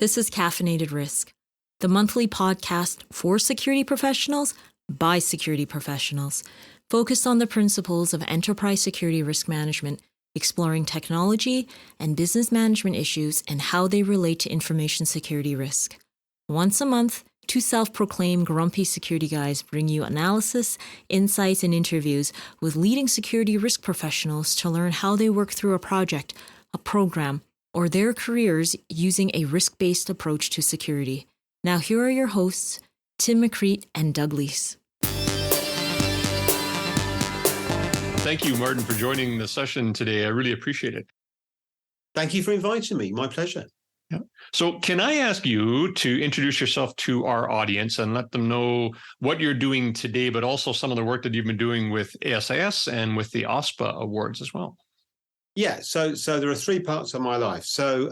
This is Caffeinated Risk, the monthly podcast for security professionals by security professionals, focused on the principles of enterprise security risk management, exploring technology and business management issues and how they relate to information security risk. Once a month, two self-proclaimed grumpy security guys bring you analysis, insights, and interviews with leading security risk professionals to learn how they work through a project, a program, or their careers using a risk-based approach to security. Now here are your hosts, Tim McCreet and Doug Leese. Thank you, Martin, for joining the session today. I really appreciate it. Thank you for inviting me. My pleasure. Yeah. So can I ask you to introduce yourself to our audience and let them know what you're doing today, but also some of the work that you've been doing with ASIS and with the OSPA awards as well? Yeah, so there are three parts of my life. So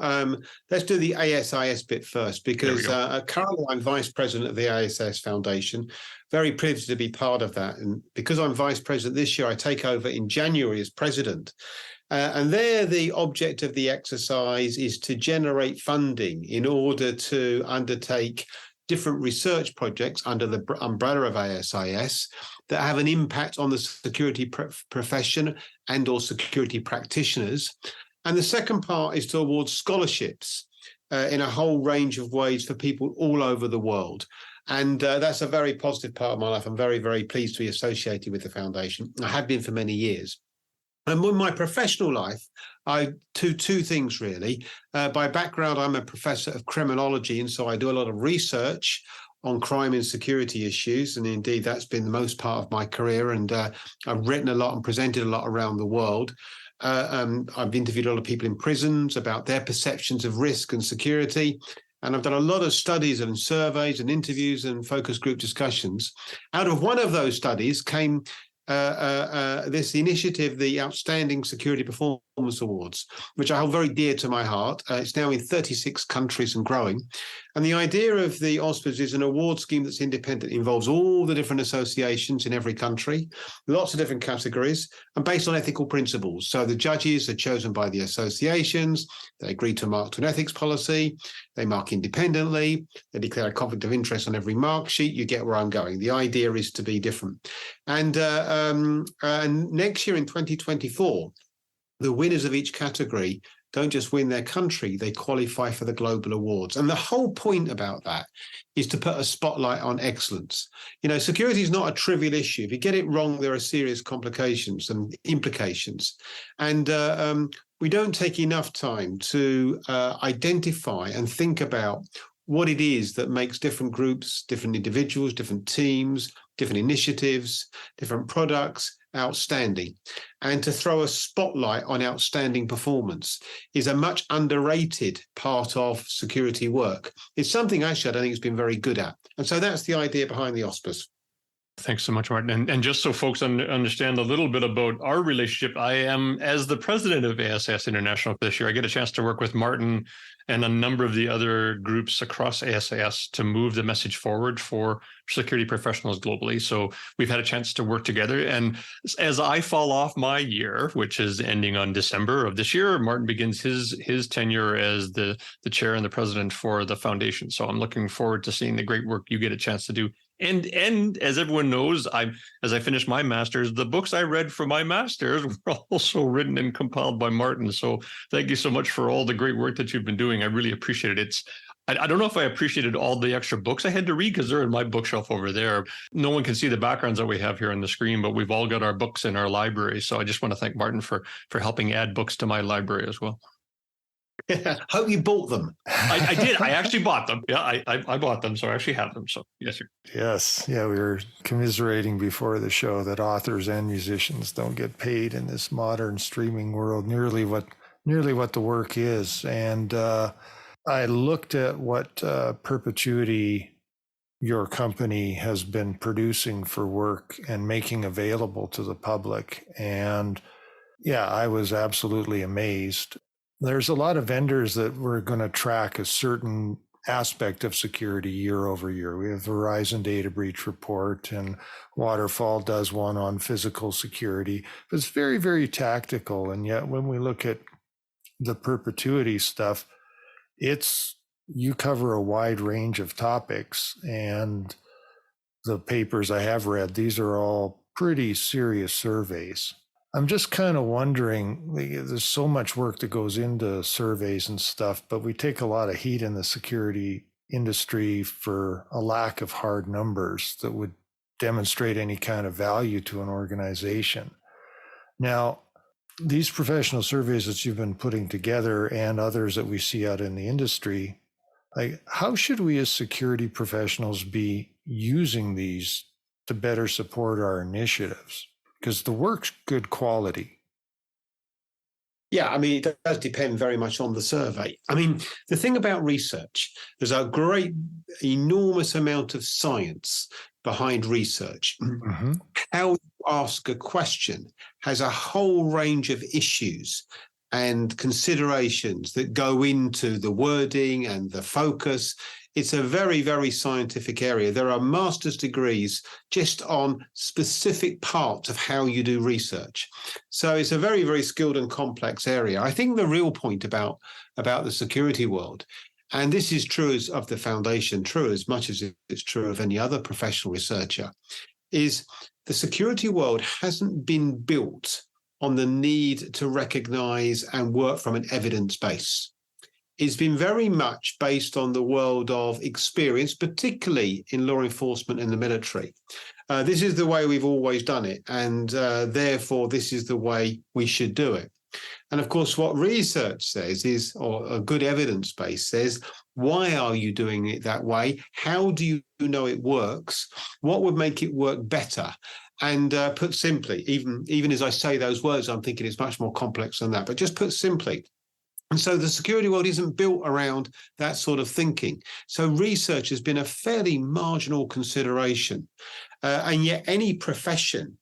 let's do the ASIS bit first, because currently I'm Vice President of the ASIS Foundation. Very privileged to be part of that. And because I'm Vice President this year, I take over in January as President. And there, the object of the exercise is to generate funding in order to undertake different research projects under the umbrella of ASIS that have an impact on the security profession and or security practitioners. And the second part is to award scholarships in a whole range of ways for people all over the world. And that's a very positive part of my life. I'm very, very pleased to be associated with the foundation. I have been for many years. And in my professional life, I do two things, really. By background, I'm a professor of criminology, and so I do a lot of research on crime and security issues. And indeed, that's been the most part of my career. And I've written a lot and presented a lot around the world. I've interviewed a lot of people in prisons about their perceptions of risk and security. And I've done a lot of studies and surveys and interviews and focus group discussions. Out of one of those studies came this initiative, the Outstanding Security Performance Awards, which I hold very dear to my heart. It's now in 36 countries and growing. And the idea of the OSPAs is an award scheme that's independent. It involves all the different associations in every country, lots of different categories, and based on ethical principles. So the judges are chosen by the associations. They agree to mark to an ethics policy. They mark independently. They declare a conflict of interest on every mark sheet. You get where I'm going. The idea is to be different. And next year in 2024, the winners of each category don't just win their country, they qualify for the global awards. And the whole point about that is to put a spotlight on excellence. You know, security is not a trivial issue. If you get it wrong, there are serious complications and implications. And we don't take enough time to identify and think about what it is that makes different groups, different individuals, different teams, different initiatives, different products outstanding. And to throw a spotlight on outstanding performance is a much underrated part of security work. It's something actually I don't think it's been very good at. And so that's the idea behind the OSPAs. Thanks so much, Martin. And just so folks understand a little bit about our relationship, I am, as the president of ASIS International this year, I get a chance to work with Martin and a number of the other groups across ASIS to move the message forward for security professionals globally. So we've had a chance to work together. And as I fall off my year, which is ending on December of this year, Martin begins his tenure as the chair and the president for the foundation. So I'm looking forward to seeing the great work you get a chance to do. And as everyone knows, as I finished my master's, the books I read for my master's were also written and compiled by Martin. So thank you so much for all the great work that you've been doing. I really appreciate it. I don't know if I appreciated all the extra books I had to read because they're in my bookshelf over there. No one can see the backgrounds that we have here on the screen, but we've all got our books in our library. So I just want to thank Martin for helping add books to my library as well. Hope you bought them. I did. I actually bought them. Yeah, I bought them. So I actually have them. So yes, sir. Yes. Yeah, we were commiserating before the show that authors and musicians don't get paid in this modern streaming world nearly what the work is. And I looked at what perpetuity your company has been producing for work and making available to the public. And yeah, I was absolutely amazed. There's a lot of vendors that were going to track a certain aspect of security year over year. We have Verizon Data Breach Report, and Waterfall does one on physical security. But it's very, very tactical. And yet when we look at the perpetuity stuff, it's you cover a wide range of topics, and the papers I have read, these are all pretty serious surveys. I'm just kind of wondering, there's so much work that goes into surveys and stuff, but we take a lot of heat in the security industry for a lack of hard numbers that would demonstrate any kind of value to an organization. Now, these professional surveys that you've been putting together and others that we see out in the industry, like, how should we as security professionals be using these to better support our initiatives? Because the work's good quality. Yeah, I mean, it does depend very much on the survey. I mean, the thing about research, there's a great, enormous amount of science behind research. Mm-hmm. How you ask a question has a whole range of issues and considerations that go into the wording and the focus. It's a very, very scientific area. There are master's degrees just on specific parts of how you do research. So it's a very, very skilled and complex area. I think the real point about the security world, and this is true of the foundation, true as much as it's true of any other professional researcher, is the security world hasn't been built on the need to recognize and work from an evidence base. It's been very much based on the world of experience, particularly in law enforcement and the military. This is the way we've always done it, and therefore this is the way we should do it. And of course, what research says is, or a good evidence base says, why are you doing it that way? How do you know it works? What would make it work better? And put simply, even as I say those words, I'm thinking it's much more complex than that, but just put simply. And so the security world isn't built around that sort of thinking. So research has been a fairly marginal consideration. And yet any profession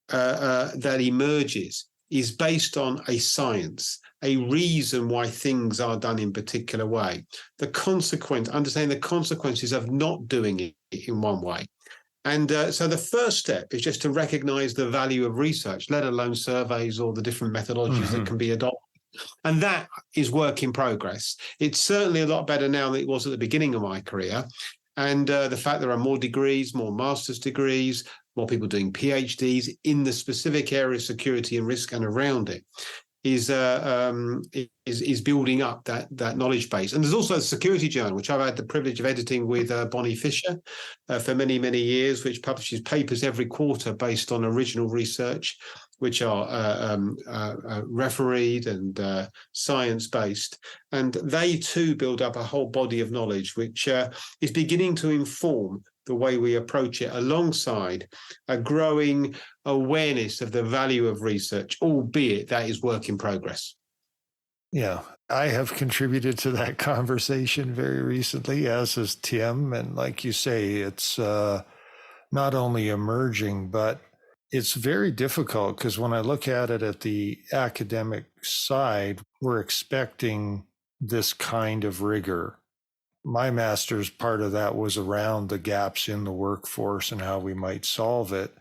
that emerges is based on a science, a reason why things are done in a particular way. Understanding the consequences of not doing it in one way. And so the first step is just to recognize the value of research, let alone surveys or the different methodologies that can be adopted. And that is work in progress. It's certainly a lot better now than it was at the beginning of my career. And the fact there are more degrees, more master's degrees, more people doing PhDs in the specific area of security and risk and around it is building up that knowledge base. And there's also a security journal, which I've had the privilege of editing with Bonnie Fisher for many, many years, which publishes papers every quarter based on original research, which are refereed and science-based. And they too build up a whole body of knowledge, which is beginning to inform the way we approach it, alongside a growing awareness of the value of research, albeit that is work in progress. Yeah, I have contributed to that conversation very recently, as has Tim. And like you say, it's not only emerging, but it's very difficult, because when I look at it at the academic side, we're expecting this kind of rigor. My master's, part of that was around the gaps in the workforce and how we might solve it.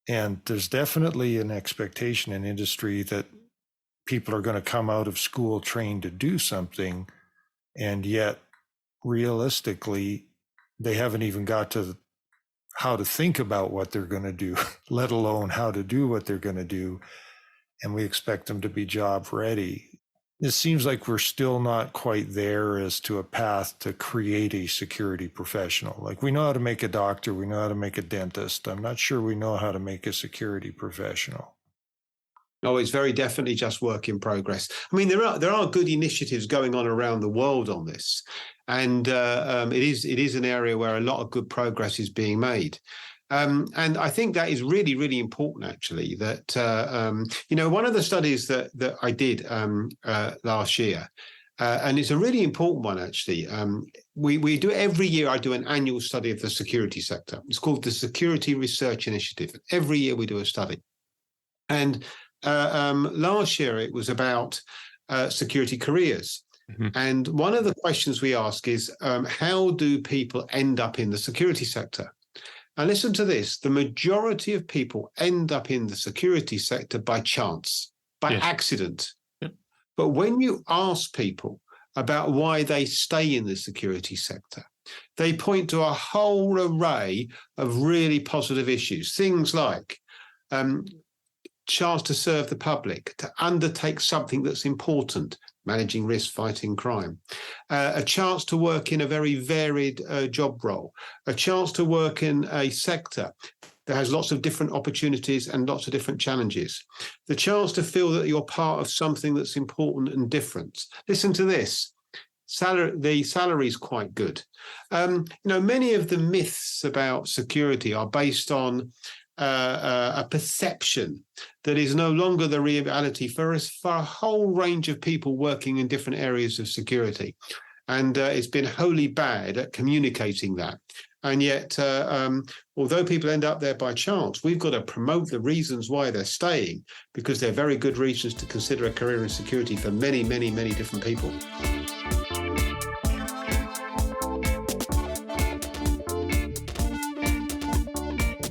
And there's definitely an expectation in industry that people are going to come out of school trained to do something, and yet realistically, they haven't even got to how to think about what they're going to do, let alone how to do what they're going to do. And we expect them to be job ready. It seems like we're still not quite there as to a path to create a security professional. Like, we know how to make a doctor, we know how to make a dentist. I'm not sure we know how to make a security professional. No, it's very definitely just work in progress. I mean, there are good initiatives going on around the world on this, and it is an area where a lot of good progress is being made. And I think that is really, really important, actually, that, one of the studies that I did last year, and it's a really important one, actually. We do every year, I do an annual study of the security sector. It's called the Security Research Initiative. Every year we do a study. And last year it was about security careers. Mm-hmm. And one of the questions we ask is, how do people end up in the security sector? And listen to this, the majority of people end up in the security sector by chance, by accident. Yep. But when you ask people about why they stay in the security sector. They point to a whole array of really positive issues, things like chance to serve the public, to undertake something that's important, managing risk, fighting crime, a chance to work in a very varied job role, a chance to work in a sector that has lots of different opportunities and lots of different challenges, the chance to feel that you're part of something that's important and different. Listen to this. The salary is quite good. Many of the myths about security are based on a perception that is no longer the reality for a whole range of people working in different areas of security. And it's been wholly bad at communicating that. And yet, although people end up there by chance, we've got to promote the reasons why they're staying, because they're very good reasons to consider a career in security for many, many, many different people.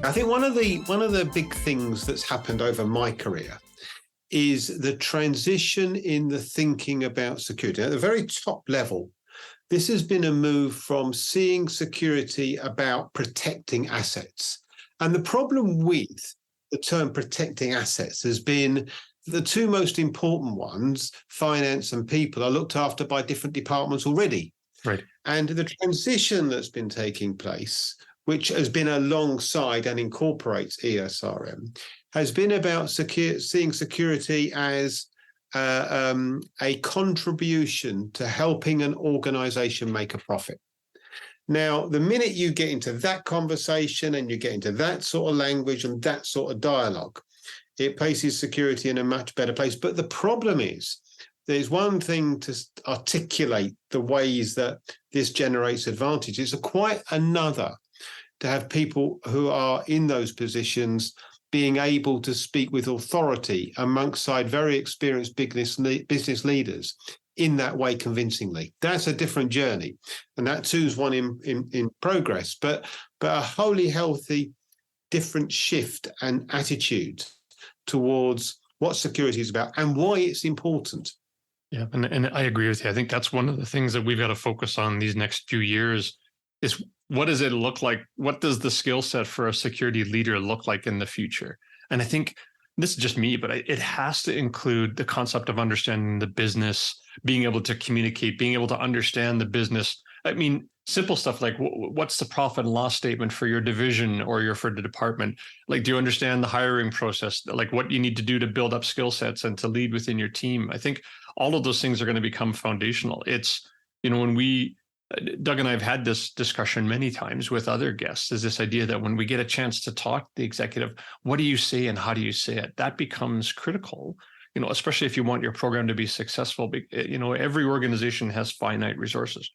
I think one of the big things that's happened over my career is the transition in the thinking about security. At the very top level, this has been a move from seeing security about protecting assets. And the problem with the term protecting assets has been the two most important ones, finance and people, are looked after by different departments already. Right. And the transition that's been taking place, which has been alongside and incorporates ESRM, has been about seeing security as a contribution to helping an organization make a profit. Now, the minute you get into that conversation and you get into that sort of language and that sort of dialogue, it places security in a much better place. But the problem is, there's one thing to articulate the ways that this generates advantage. It's quite another to have people who are in those positions being able to speak with authority alongside very experienced business leaders in that way convincingly. That's a different journey. And that too is one in progress, but a wholly healthy, different shift and attitude towards what security is about and why it's important. Yeah, and I agree with you. I think that's one of the things that we've got to focus on these next few years is, what does it look like? What does the skill set for a security leader look like in the future? And I think this is just me, but it has to include the concept of understanding the business, being able to communicate, being able to understand the business. I mean, simple stuff like what's the profit and loss statement for your division or for the department? Like, do you understand the hiring process? Like what you need to do to build up skill sets and to lead within your team? I think all of those things are going to become foundational. It's, when Doug and I have had this discussion many times with other guests, is this idea that when we get a chance to talk to the executive, what do you say and how do you say it? That becomes critical, especially if you want your program to be successful. Every organization has finite resources.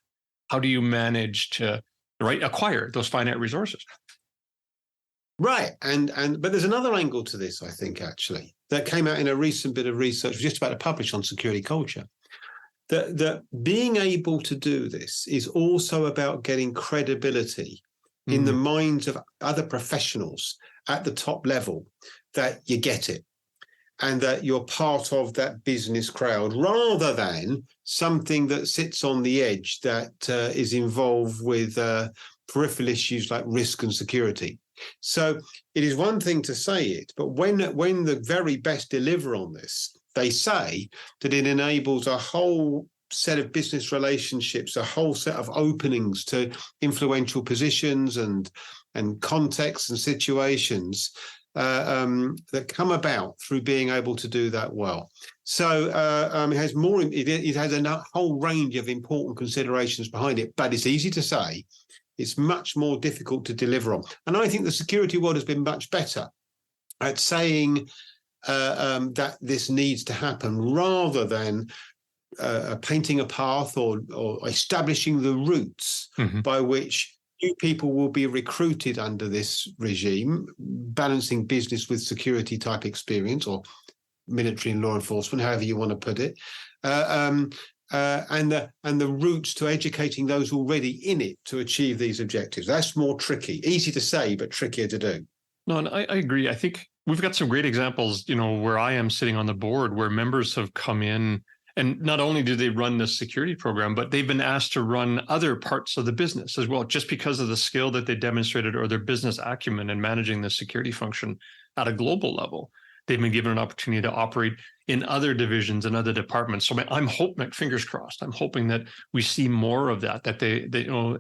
How do you manage to acquire those finite resources? Right. But there's another angle to this, I think, actually, that came out in a recent bit of research just about to publish on security culture. That being able to do this is also about getting credibility in the minds of other professionals at the top level, that you get it and that you're part of that business crowd, rather than something that sits on the edge that is involved with peripheral issues like risk and security. So it is one thing to say it, but when the very best deliver on this, they say that it enables a whole set of business relationships, a whole set of openings to influential positions and contexts and situations that come about through being able to do that well. So it has more. It has a whole range of important considerations behind it, but it's easy to say. It's much more difficult to deliver on. And I think the security world has been much better at saying that this needs to happen, rather than painting a path or establishing the routes by which new people will be recruited under this regime, balancing business with security type experience, or military and law enforcement, however you want to put it, and the routes to educating those already in it to achieve these objectives. That's more tricky. Easy to say, but trickier to do. No, and I agree. I think we've got some great examples, where I am sitting on the board, where members have come in And not only do they run the security program, but they've been asked to run other parts of the business as well, just because of the skill that they demonstrated or their business acumen in managing the security function at a global level. They've been given an opportunity to operate in other divisions and other departments. So I'm hoping, fingers crossed, I'm hoping that we see more of that, that they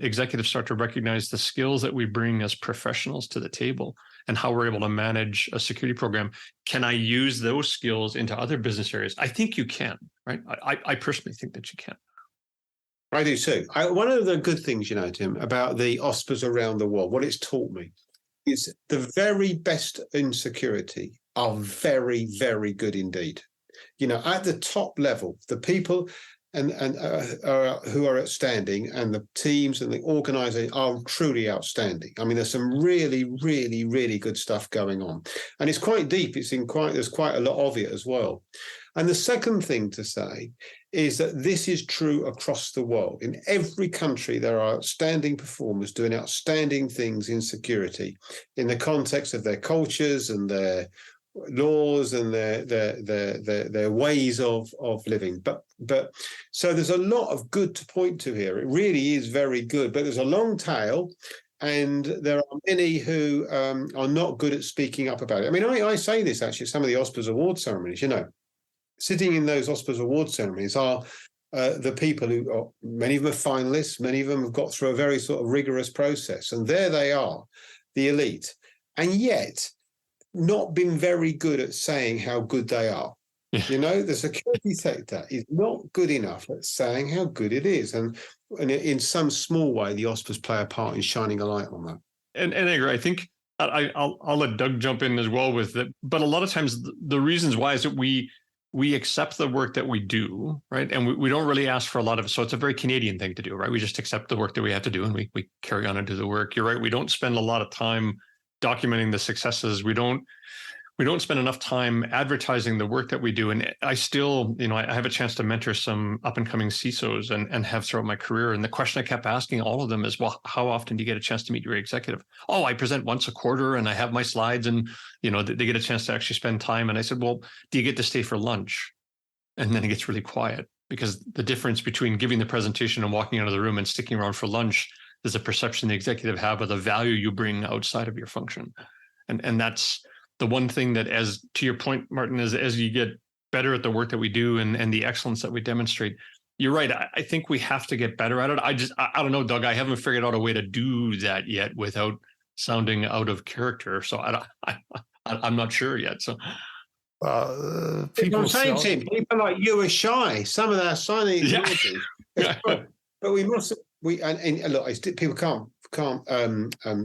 executives start to recognize the skills that we bring as professionals to the table and how we're able to manage a security program. Can I use those skills into other business areas? I think you can, right? I personally think that you can. I do too. One of the good things, Tim, about the OSPAs around the world, what it's taught me is the very best in security are very, very good indeed. At the top level, the people who are outstanding, and the teams and the organization are truly outstanding. I mean, there's some really, really, really good stuff going on, and it's quite deep. There's quite a lot of it as well. And the second thing to say is that this is true across the world. In every country, there are outstanding performers doing outstanding things in security in the context of their cultures and their laws and their ways of living. But so there's a lot of good to point to here. It really is very good, but there's a long tail, and there are many who are not good at speaking up about it. I mean, I say this actually at some of the OSPAs award ceremonies. Sitting in those OSPAs award ceremonies are the people who many of them are finalists, many of them have got through a very sort of rigorous process, and there they are, the elite, and yet not been very good at saying how good they are. Yeah. The security sector is not good enough at saying how good it is. And in some small way, the OSPAs play a part in shining a light on that. And I agree. I think I'll let Doug jump in as well with it. But a lot of times the reasons why is that we accept the work that we do, right? And we don't really ask for a lot of it. So it's a very Canadian thing to do, right? We just accept the work that we have to do and we carry on and do the work. You're right. We don't spend a lot of time documenting the successes. We don't spend enough time advertising the work that we do. And I still, I have a chance to mentor some up and coming CISOs and have throughout my career. And the question I kept asking all of them is, well, how often do you get a chance to meet your executive? Oh, I present once a quarter and I have my slides and, they get a chance to actually spend time. And I said, well, do you get to stay for lunch? And then it gets really quiet, because the difference between giving the presentation and walking out of the room and sticking around for lunch is a perception the executive have of the value you bring outside of your function. And that's the one thing that, as to your point, Martin, is as you get better at the work that we do and the excellence that we demonstrate, you're right. I think we have to get better at it. I don't know, Doug, I haven't figured out a way to do that yet without sounding out of character. So I'm not sure yet. So people like you are shy. Some of our signing executives, but we must. And look, people can't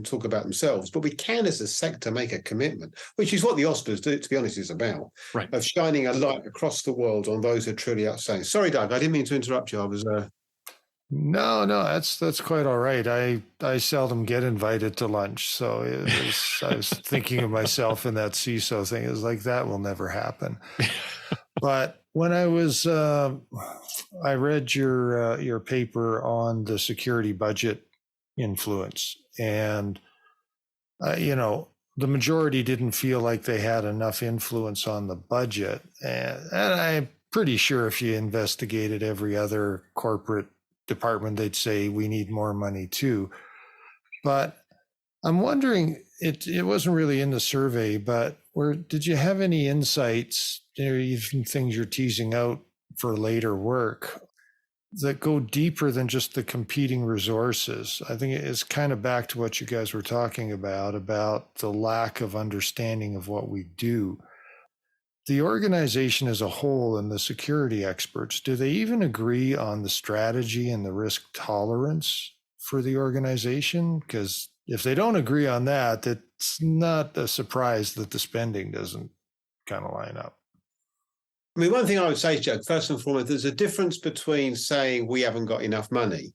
talk about themselves, but we can, as a sector, make a commitment, which is what the OSPAs, to be honest, is about, right? Of shining a light across the world on those who are truly outstanding. Sorry, Doug, I didn't mean to interrupt you. I was. No, that's quite all right. I seldom get invited to lunch, so I was thinking of myself in that CISO thing. It was like, that will never happen. But when I was, I read your paper on the security budget influence, and the majority didn't feel like they had enough influence on the budget, and I'm pretty sure if you investigated every other corporate department, they'd say we need more money too. But I'm wondering, it wasn't really in the survey, but did you have any insights, even things you're teasing out for later work, that go deeper than just the competing resources? I think it's kind of back to what you guys were talking about the lack of understanding of what we do. The organization as a whole and the security experts, do they even agree on the strategy and the risk tolerance for the organization? Because if they don't agree on that, it's not a surprise that the spending doesn't kind of line up. I mean, one thing I would say, Joe, first and foremost, there's a difference between saying we haven't got enough money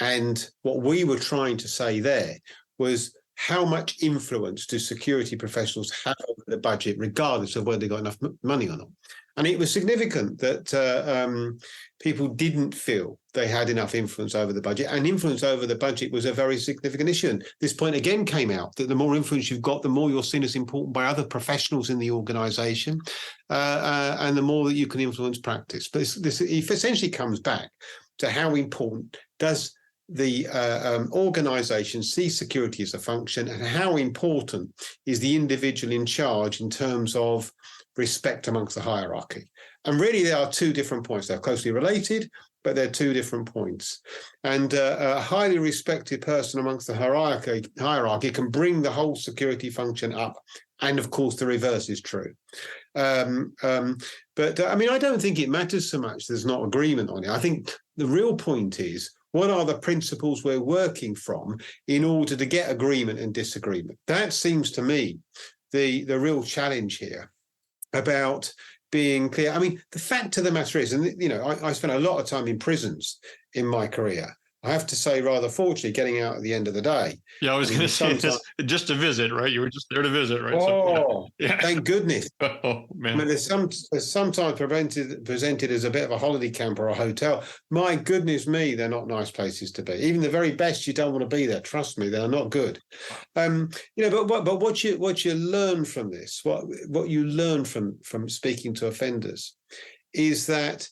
and what we were trying to say there was how much influence do security professionals have over the budget, regardless of whether they got enough money or not? And it was significant that people didn't feel they had enough influence over the budget, and influence over the budget was a very significant issue. And this point again came out that the more influence you've got, the more you're seen as important by other professionals in the organisation, and the more that you can influence practice. But this essentially comes back to how important does the organisation see security as a function, and how important is the individual in charge in terms of respect amongst the hierarchy. And really, there are two different points. They're closely related, but they're two different points. And a highly respected person amongst the hierarchy can bring the whole security function up. And of course, the reverse is true. But I mean, I don't think it matters so much there's not agreement on it. I think the real point is, what are the principles we're working from in order to get agreement and disagreement? That seems to me the real challenge here, about being clear. I mean, the fact of the matter is, and you know, I spent a lot of time in prisons in my career. I have to say, rather fortunately, getting out at the end of the day. Yeah, I was going to say, just to visit, right? You were just there to visit, right? Oh, so, yeah. Thank goodness. Oh, man. I mean, there's sometimes presented as a bit of a holiday camp or a hotel. My goodness me, they're not nice places to be. Even the very best, you don't want to be there. Trust me, they're not good. You know, but what you learn from this, what you learn from speaking to offenders, is that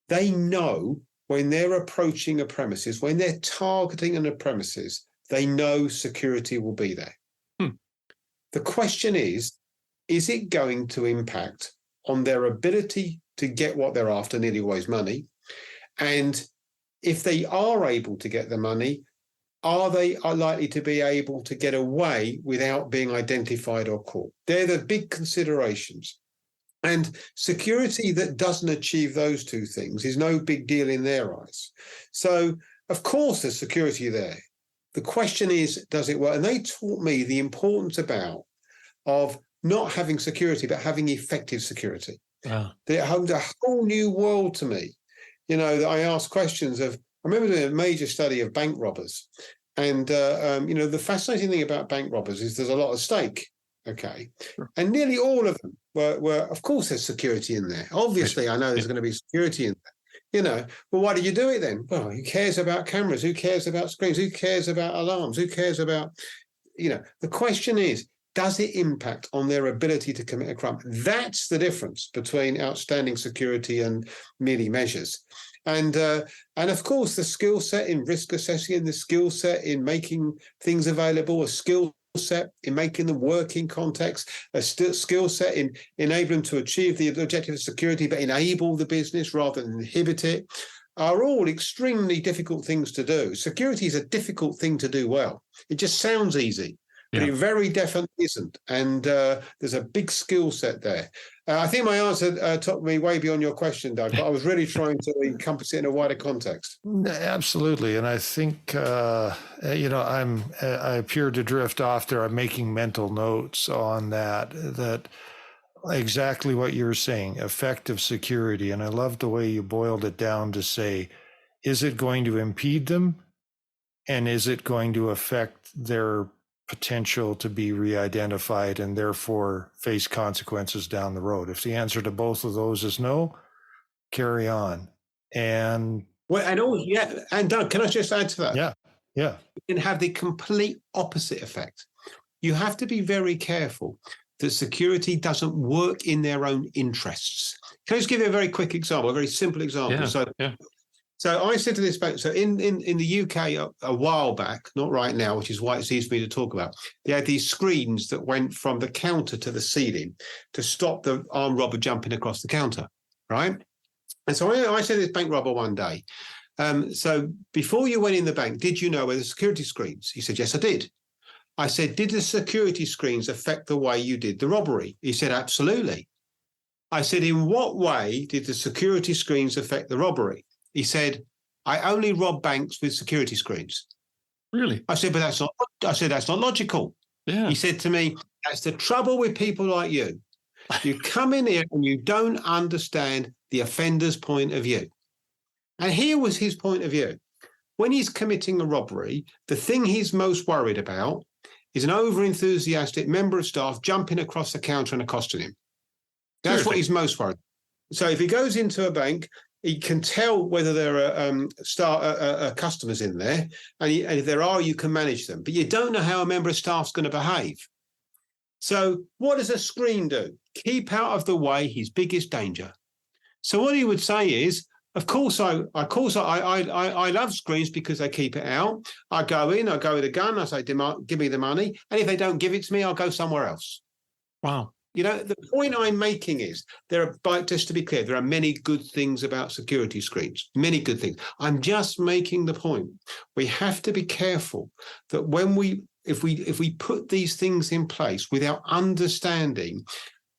they know, when they're approaching a premises, when they're targeting a premises, they know security will be there. The question is it going to impact on their ability to get what they're after, nearly always money? And if they are able to get the money, are they likely to be able to get away without being identified or caught? They're the big considerations. And security that doesn't achieve those two things is no big deal in their eyes. So, of course, there's security there. The question is, does it work? And they taught me the importance of not having security, but having effective security. Wow. They opened a whole new world to me. You know, that I asked questions of, I remember doing a major study of bank robbers. And, you know, the fascinating thing about bank robbers is there's a lot at stake. Okay. Sure. And nearly all of them were, of course, there's security in there. Obviously, I know there's going to be security in there. You know, well, why do you do it then? Well, who cares about cameras? Who cares about screens? Who cares about alarms? Who cares about, you know, the question is, does it impact on their ability to commit a crime? That's the difference between outstanding security and merely measures. And of course, the skill set in risk assessing, the skill set in making things available, a skill set in making them work in context, a skill set in enabling them to achieve the objective of security, but enable the business rather than inhibit it, are all extremely difficult things to do. Security is a difficult thing to do well. It just sounds easy, but it very definitely isn't. And there's a big skill set there. I think my answer took me way beyond your question, Doug, but I was really trying to encompass it in a wider context. Absolutely. And I think, you know, I appear to drift off there. I'm making mental notes on that exactly what you're saying, effective security. And I love the way you boiled it down to say, is it going to impede them? And is it going to affect their potential to be re-identified and therefore face consequences down the road? If the answer to both of those is no, carry on. And well, and also, yeah, and Doug, can I just add to that? Yeah. You can have the complete opposite effect. You have to be very careful that security doesn't work in their own interests. Can I just give you a very quick example, a very simple example? So I said to this bank, so in the UK a while back, not right now, which is why it's easy for me to talk about, they had these screens that went from the counter to the ceiling to stop the armed robber jumping across the counter, right? And so I said to this bank robber one day, so before you went in the bank, did you know where the security screens? He said, yes, I did. I said, did the security screens affect the way you did the robbery? He said, absolutely. I said, in what way did the security screens affect the robbery? He said, I only rob banks with security screens. Really? I said, but that's not logical. Yeah. He said to me, that's the trouble with people like you. You come in here and you don't understand the offender's point of view. And here was his point of view. When he's committing a robbery, the thing he's most worried about is an over-enthusiastic member of staff jumping across the counter and accosting him. That's what he's most worried. So if he goes into a bank, he can tell whether there are customers in there, and if there are, you can manage them. But you don't know how a member of staff's going to behave. So what does a screen do? Keep out of the way his biggest danger. So what he would say is, of course, I love screens because they keep it out. I go in, I go with a gun, I say, give me the money. And if they don't give it to me, I'll go somewhere else. Wow. You know, the point I'm making is just to be clear, there are many good things about security screens, many good things. I'm just making the point. We have to be careful that if we put these things in place without understanding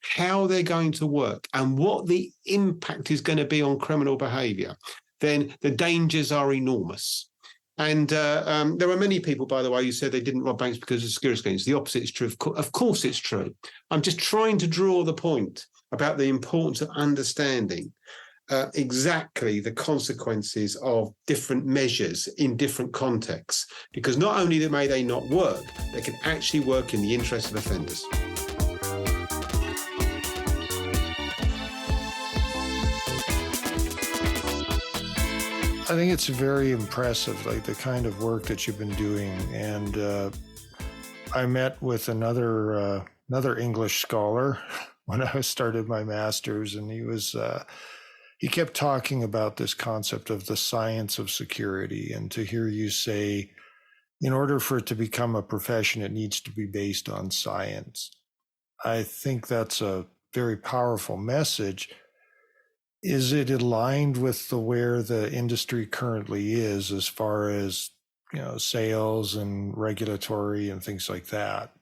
how they're going to work and what the impact is going to be on criminal behavior, then the dangers are enormous. And there are many people, by the way, who said they didn't rob banks because of security screens. The opposite is true. Of course it's true. I'm just trying to draw the point about the importance of understanding exactly the consequences of different measures in different contexts, because not only may they not work, they can actually work in the interest of offenders. I think it's very impressive, like the kind of work that you've been doing. And I met with another English scholar when I started my master's, and he kept talking about this concept of the science of security. And to hear you say, in order for it to become a profession, it needs to be based on science. I think that's a very powerful message. Is it aligned with where the industry currently is as far as, sales and regulatory and things like that?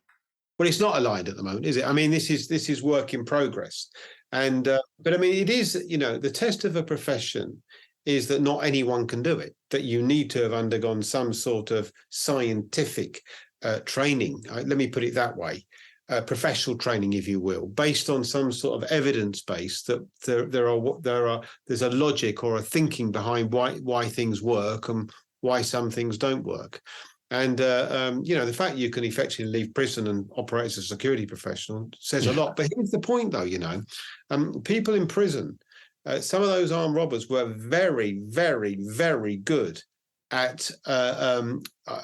Well, it's not aligned at the moment, is it? I mean, this is work in progress. And but I mean, it is, the test of a profession is that not anyone can do it, that you need to have undergone some sort of scientific training. Let me put it that way. Professional training, if you will, based on some sort of evidence base that there's a logic or a thinking behind why things work and why some things don't work. And the fact you can effectively leave prison and operate as a security professional says a lot. But here's the point, though. People in prison, some of those armed robbers were very, very, very good at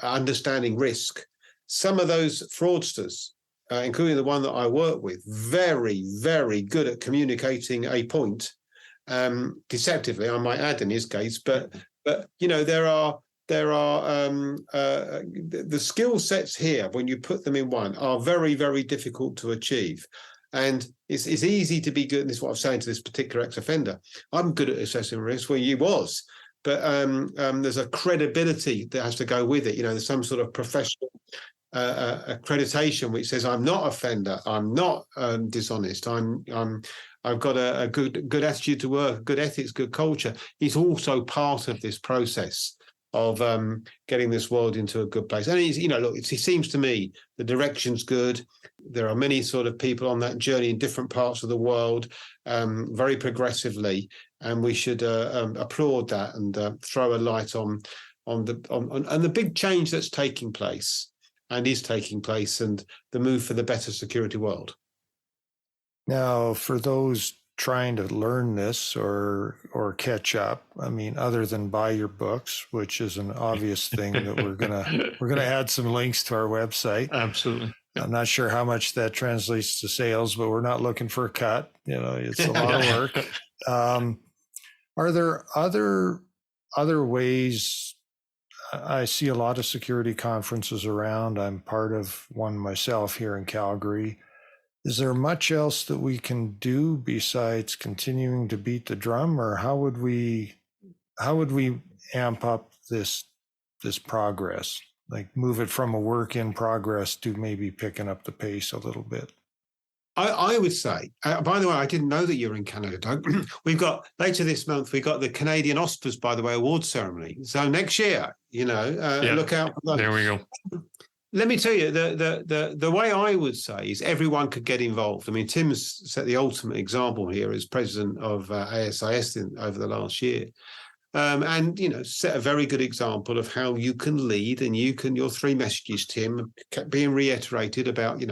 understanding risk. Some of those fraudsters, including the one that I work with, very, very good at communicating a point, deceptively, I might add in his case. But there are the skill sets here, when you put them in one, are very, very difficult to achieve. And it's easy to be good. And this is what I'm saying to this particular ex-offender. I'm good at assessing risk, well, you was. But there's a credibility that has to go with it. There's some sort of professional accreditation which says I'm not offender, I'm not dishonest, I've got a good attitude to work, good ethics, good culture. It's also part of this process of getting this world into a good place. And it seems to me the direction's good. There are many sort of people on that journey in different parts of the world, very progressively, and we should applaud that and throw a light on the big change that's taking place and is taking place, and the move for the better security world. Now, for those trying to learn this or catch up, I mean, other than buy your books, which is an obvious thing that we're gonna add some links to our website. Absolutely. I'm not sure how much that translates to sales, but we're not looking for a cut. It's a lot of work. Are there other ways? I see a lot of security conferences around. I'm part of one myself here in Calgary. Is there much else that we can do besides continuing to beat the drum, or how would we amp up this progress? Like move it from a work in progress to maybe picking up the pace a little bit? I would say, by the way, I didn't know that you were in Canada, Doug. We've got, later this month, we've got the Canadian Oscars, by the way, awards ceremony. So next year, look out for that. There we go. Let me tell you, the way I would say is everyone could get involved. I mean, Tim's set the ultimate example here as president of ASIS over the last year. and set a very good example of how you can lead, and your 3 messages, Tim, being reiterated about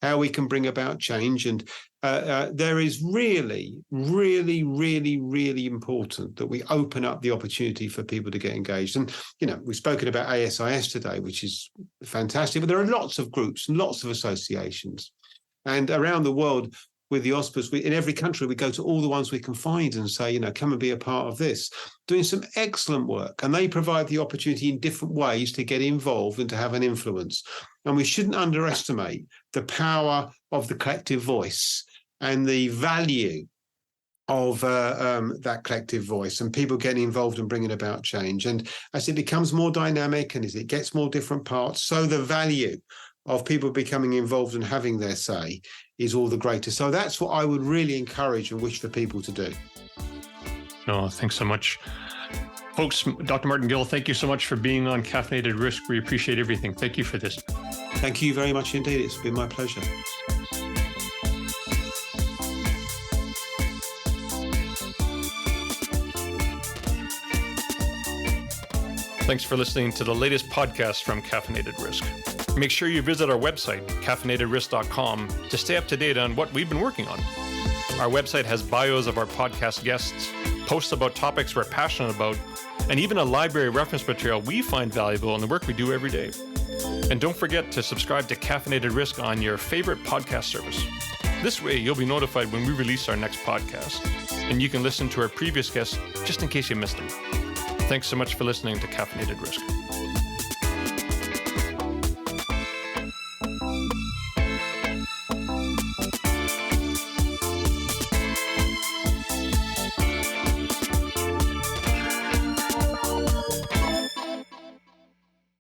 how we can bring about change. And there is really, really, really, really important that we open up the opportunity for people to get engaged. And, we've spoken about ASIS today, which is fantastic, but there are lots of groups and lots of associations. And around the world, with the OSPAs, in every country, we go to all the ones we can find and say, come and be a part of this, doing some excellent work. And they provide the opportunity in different ways to get involved and to have an influence. And we shouldn't underestimate the power of the collective voice and the value of that collective voice and people getting involved and bringing about change. And as it becomes more dynamic and as it gets more different parts, so the value of people becoming involved and having their say is all the greater. So that's what I would really encourage and wish for people to do. No, thanks so much. Folks, Dr. Martin Gill, thank you so much for being on Caffeinated Risk. We appreciate everything. Thank you for this. Thank you very much indeed. It's been my pleasure. Thanks for listening to the latest podcast from Caffeinated Risk. Make sure you visit our website, caffeinatedrisk.com, to stay up to date on what we've been working on. Our website has bios of our podcast guests, posts about topics we're passionate about, and even a library of reference material we find valuable in the work we do every day. And don't forget to subscribe to Caffeinated Risk on your favorite podcast service. This way, you'll be notified when we release our next podcast, and you can listen to our previous guests just in case you missed them. Thanks so much for listening to Caffeinated Risk.